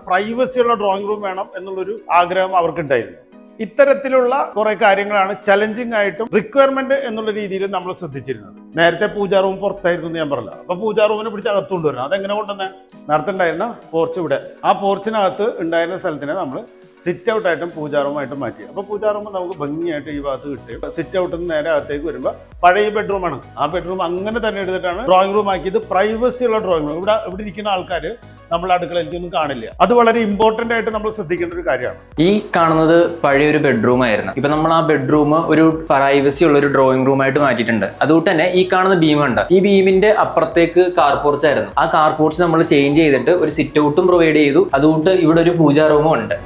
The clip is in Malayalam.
പ്രൈവസിയുള്ള ഡ്രോയിങ് റൂം വേണം എന്നുള്ളൊരു ആഗ്രഹം അവർക്കുണ്ടായിരുന്നു. ഇത്തരത്തിലുള്ള കുറെ കാര്യങ്ങളാണ് ചലഞ്ചിങ് ആയിട്ടും റിക്വയർമെന്റ് എന്നുള്ള രീതിയിൽ നമ്മൾ ശ്രദ്ധിച്ചിരുന്നത്. നേരത്തെ പൂജാ റൂം പുറത്തായിരുന്നു എന്ന് ഞാൻ പറഞ്ഞില്ല. അപ്പൊ പൂജാ റൂമിനെ പിടിച്ച് അകത്ത് കൊണ്ടുവരണം. അതെങ്ങനെ കൊണ്ടുവന്നേ? നേരത്തെ ഉണ്ടായിരുന്ന പോർച്ച് ഇവിടെ, ആ പോർച്ചിനകത്ത് ഉണ്ടായിരുന്ന സ്ഥലത്തിനെ നമ്മൾ സിറ്റ് ഔട്ട് ആയിട്ടും പൂജാ റൂമായിട്ടും മാറ്റി. അപ്പോൾ പൂജാ റൂം നമുക്ക് ഭംഗിയായിട്ട് ഈ ഭാഗത്ത് കിട്ടും. സിറ്റ് ഔട്ടിൽ നിന്ന് നേരെ അകത്തേക്ക് വരുമ്പോൾ പഴയ ബെഡ്റൂമാണ്. ആ ബെഡ്റൂം അങ്ങനെ തന്നെ എടുത്തിട്ടാണ് ഡ്രോയിങ് റൂം ആക്കിയത്. പ്രൈവസി ഉള്ള ഡ്രോയിങ് റൂം. ഇവിടെ ഇരിക്കുന്ന ആൾക്കാർ നമ്മൾ അടുക്കളയിലേക്കൊന്നും കാണില്ല. അത് വളരെ ഇമ്പോർട്ടന്റ് ആയിട്ട് നമ്മൾ ശ്രദ്ധിക്കേണ്ട ഒരു കാര്യമാണ്. ഈ കാണുന്നത് പഴയൊരു ബെഡ്റൂം ആയിരുന്നു. ഇപ്പൊ നമ്മൾ ആ ബെഡ്റൂം ഒരു പ്രൈവസി ഉള്ള ഒരു ഡ്രോയിങ് റൂം ആയിട്ട് മാറ്റിയിട്ടുണ്ട്. അതുകൊണ്ട് തന്നെ ഈ കാണുന്ന ബീം ഉണ്ട്, ഈ ബീമിന്റെ അപ്പുറത്തേക്ക് കാർ പോർച്ച് ആയിരുന്നു. ആ കാർ പോർച്ച് നമ്മൾ ചേഞ്ച് ചെയ്തിട്ട് ഒരു സിറ്റ് ഔട്ടും പ്രൊവൈഡ് ചെയ്തു. അതുകൊണ്ട് ഇവിടെ ഒരു പൂജാ റൂമും ഉണ്ട്.